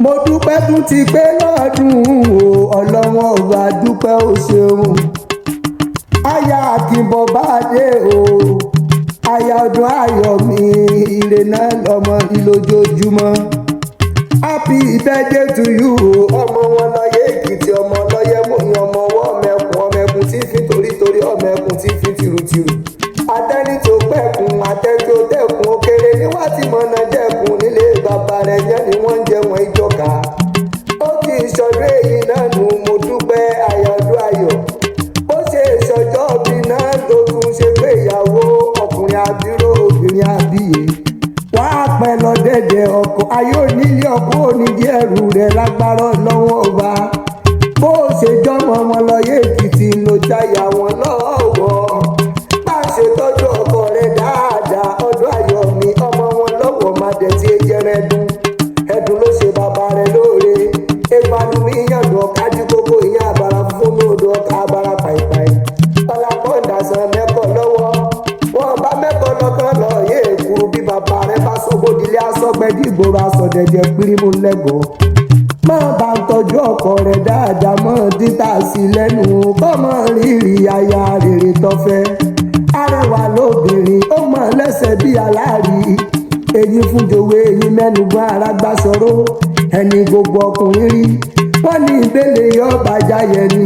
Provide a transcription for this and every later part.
mo dúpẹ́ tún ti pé lọ́dún o ọlọ́wọ́n ọba dúpẹ́ ó ṣeun. aya Akinbobade o aya ọdún ayọ̀ mi ire náà lọ́mọ ìlójoojúmọ́. happy birthday to you o ọmọ wọn lọ́yẹ̀ èkìtì ọmọ lọ́yẹ̀ mọ̀yìn ọmọ ọwọ́ ọmọ ẹkùn tí fi torítorí ọmọ ẹkùn tí fi tìrùtìrù. atẹ́ni tó pẹ̀kùn atẹ́ni tó tẹ̀kùn ó kéré níwá tí mọ̀nà jẹ̀kùn nílé bàbá rẹ̀ yẹn ni wọ́n ń jẹ wọn ìjọka. ó ti ìṣọ̀dún èyí náà nù mo dúpẹ́ àyọ̀dún ayọ̀. ó ṣe ìṣọ̀jọ́ bí náà ló tún ṣe pé ìyàwó ọkùnrin àbíró obìnrin àbíyè. wá pẹ́ lọ dẹ́dẹ̀ ọkọ̀ ayé onílé ọkọ̀ onídìí ẹrù rẹ̀ lágbára lọ́wọ́ ọba. bó ṣe jọmọ wọn lọ yé èkìtì ló jáyà wọn lọ́wọ́. bá a ṣe tọ́jú ọkọ rẹ̀ dáadáa ọdún ayọ̀ mi ọmọ wọn lọ́wọ́ má dẹ̀ tí ẹ jẹrẹ ẹdun ẹdun ló ṣe bàbá rẹ̀ lóore. ìpanu mi yànjú ọ̀kájú gbogbo ìyá àbára fún mi odò ọkà àbára pàìpàì. ọlápọ̀ ìdásán mẹ́kọ̀ọ́ lọ́wọ́ wọn bá mẹ́kọ̀ọ́ lọ́kàn lọ yé èkúrú bí bàbá rẹ̀ bá sọ́gbódìlé asọ́gbẹ́dì ìgboro asọ̀dẹ̀dẹ̀ pírímù lẹ́gọ̀ọ́. máa bá ń tọ́jú ọkọ rẹ̀ dáadáa mọ́ dídá sí lẹ́nu kọ́ mọ́ rírì aya rere tọ́fẹ́. arẹwà lóbìnrin ó mọ̀ lẹ́sẹ̀ bí aláàrí. èyí fún jòwé èyí mẹ́nugbọ́n ara gbá sọ̀rọ̀ ẹni gbogbo ọkùnrin rí. wọ́n ní ìbéèrè yóò bàjá yẹn ni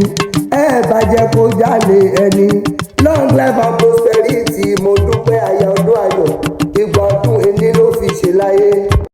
ẹ bàjẹ́ kó jálè ẹni. long life and prosperity mo dúpẹ́ aya ọdún ayọ̀ ìgbà ọdún ẹni ló fi ṣe láyé.